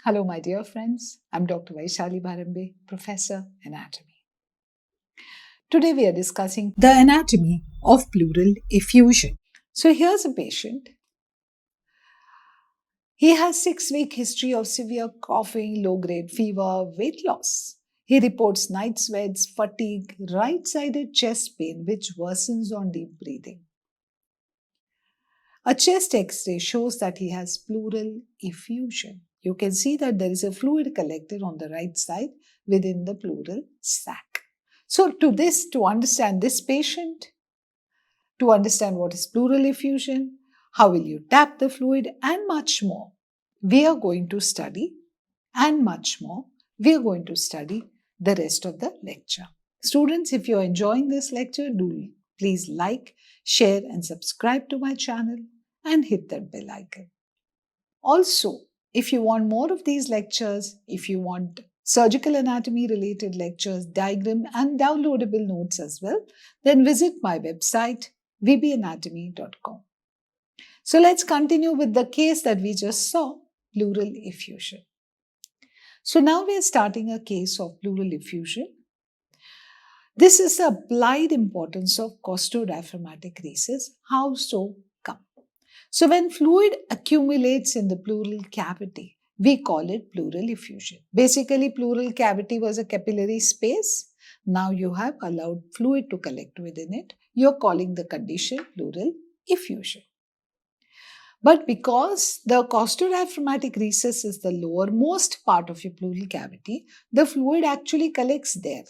Hello, my dear friends. I'm Dr. Vaishali Bharambe, Professor Anatomy. Today we are discussing the anatomy of pleural effusion. So here's a patient. He has 6-week history of severe coughing, low-grade fever, weight loss. He reports night sweats, fatigue, right-sided chest pain which worsens on deep breathing. A chest X-ray shows that he has pleural effusion. You can see that there is a fluid collected on the right side within the pleural sac. So to understand this patient, to understand what is pleural effusion, how will you tap the fluid and much more, we are going to study the rest of the lecture. Students, if you're enjoying this lecture, do please like, share and subscribe to my channel and hit that bell icon. Also, if you want more of these lectures, if you want surgical anatomy related lectures, diagram and downloadable notes as well, then visit my website vbanatomy.com. So let's continue with the case that we just saw, pleural effusion. So now we are starting a case of pleural effusion. This is the applied importance of costodiaphragmatic recess. How so? Come. So when fluid accumulates in the pleural cavity, we call it pleural effusion. Basically, pleural cavity was a capillary space. Now you have allowed fluid to collect within it. You're calling the condition pleural effusion. But because the costodiaphragmatic recess is the lowermost part of your pleural cavity, the fluid actually collects there.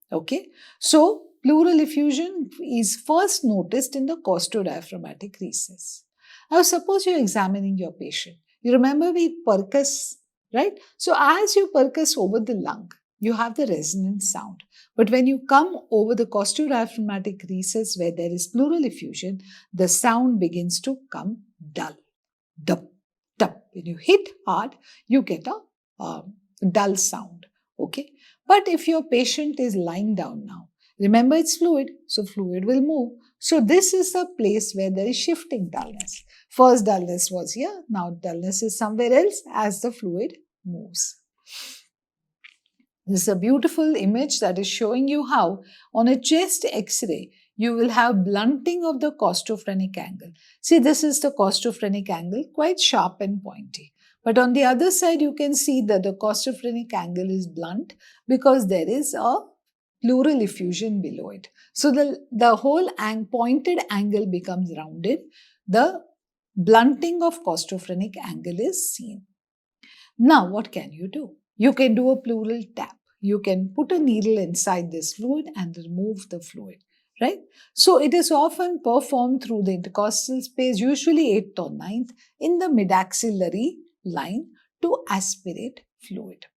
Okay, so pleural effusion is first noticed in the costodiaphragmatic recess. Now, suppose you're examining your patient. You remember we percuss, right? So, as you percuss over the lung, you have the resonant sound. But when you come over the costodiaphragmatic recess where there is pleural effusion, the sound begins to come dull. Dup, dup. When you hit hard, you get a dull sound. Okay. But if your patient is lying down now, remember it's fluid, so fluid will move. So this is the place where there is shifting dullness. First dullness was here, now dullness is somewhere else as the fluid moves. This is a beautiful image that is showing you how on a chest X-ray, you will have blunting of the costophrenic angle. See, this is the costophrenic angle, quite sharp and pointy. But on the other side, you can see that the costophrenic angle is blunt because there is a pleural effusion below it. So the whole pointed angle becomes rounded. The blunting of costophrenic angle is seen. Now, what can you do? You can do a pleural tap. You can put a needle inside this fluid and remove the fluid, right? So it is often performed through the intercostal space, usually 8th or 9th, in the midaxillary line to aspirate fluid.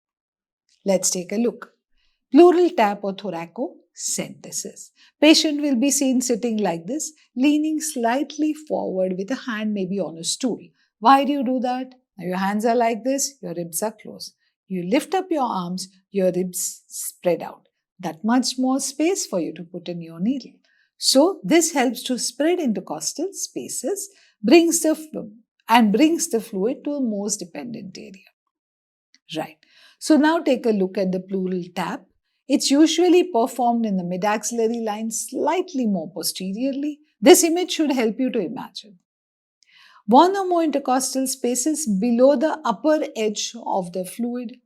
Let's take a look. Pleural tap or thoracocentesis. Patient will be seen sitting like this, leaning slightly forward with a hand maybe on a stool. Why do you do that? Now your hands are like this, your ribs are closed. You lift up your arms, your ribs spread out. That much more space for you to put in your needle. So this helps to spread intercostal spaces, brings the fluid to a most dependent area. Right. So now take a look at the pleural tap. It's usually performed in the midaxillary line slightly more posteriorly. This image should help you to imagine. One or more intercostal spaces below the upper edge of the fluid,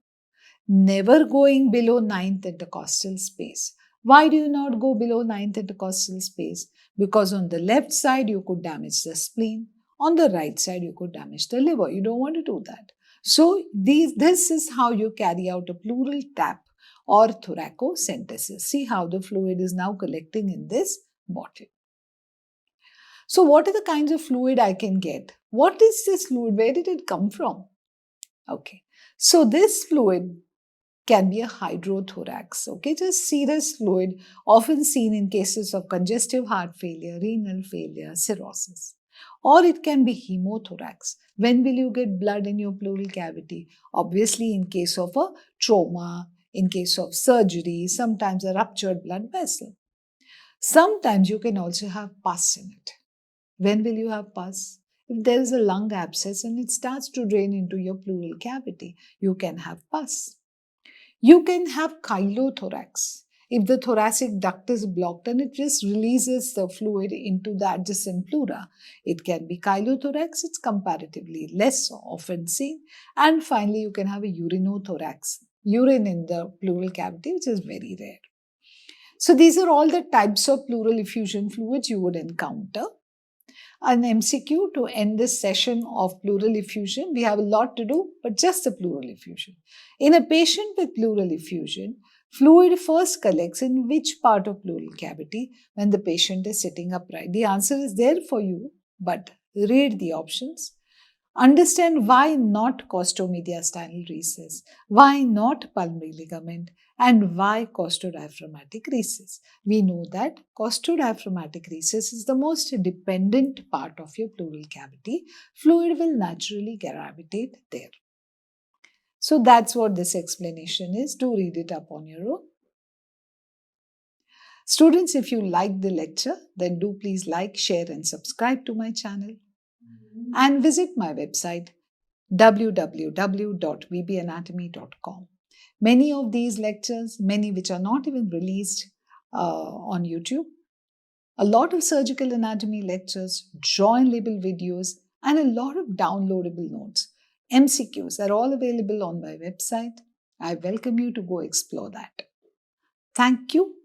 never going below 9th intercostal space. Why do you not go below 9th intercostal space? Because on the left side you could damage the spleen, on the right side you could damage the liver. You don't want to do that. So this is how you carry out a pleural tap or thoracocentesis. See how the fluid is now collecting in this bottle. So what are the kinds of fluid I can get? What is this fluid? Where did it come from? Okay, so this fluid can be a hydrothorax. Okay, just serous fluid often seen in cases of congestive heart failure, renal failure, cirrhosis. Or it can be hemothorax. When will you get blood in your pleural cavity? Obviously, in case of a trauma, in case of surgery, sometimes a ruptured blood vessel. Sometimes you can also have pus in it. When will you have pus? If there is a lung abscess and it starts to drain into your pleural cavity, you can have pus. You can have chylothorax. If the thoracic duct is blocked and it just releases the fluid into the adjacent pleura, it can be chylothorax. It's comparatively less often seen. And finally, you can have a urinothorax, urine in the pleural cavity, which is very rare. So these are all the types of pleural effusion fluids you would encounter. An MCQ to end this session of pleural effusion. We have a lot to do, but just the pleural effusion. In a patient with pleural effusion, fluid first collects in which part of pleural cavity when the patient is sitting upright? The answer is there for you, but read the options. Understand why not costomediastinal recess, why not pulmonary ligament, and why costodiaphragmatic recess. We know that costodiaphragmatic recess is the most dependent part of your pleural cavity. Fluid will naturally gravitate there. So that's what this explanation is. Do read it up on your own. Students, if you liked the lecture, then do please like, share, and subscribe to my channel. And visit my website www.vbanatomy.com. Many of these lectures, many which are not even released on YouTube, a lot of surgical anatomy lectures, joint label videos, and a lot of downloadable notes, MCQs are all available on my website. I welcome you to go explore that. Thank you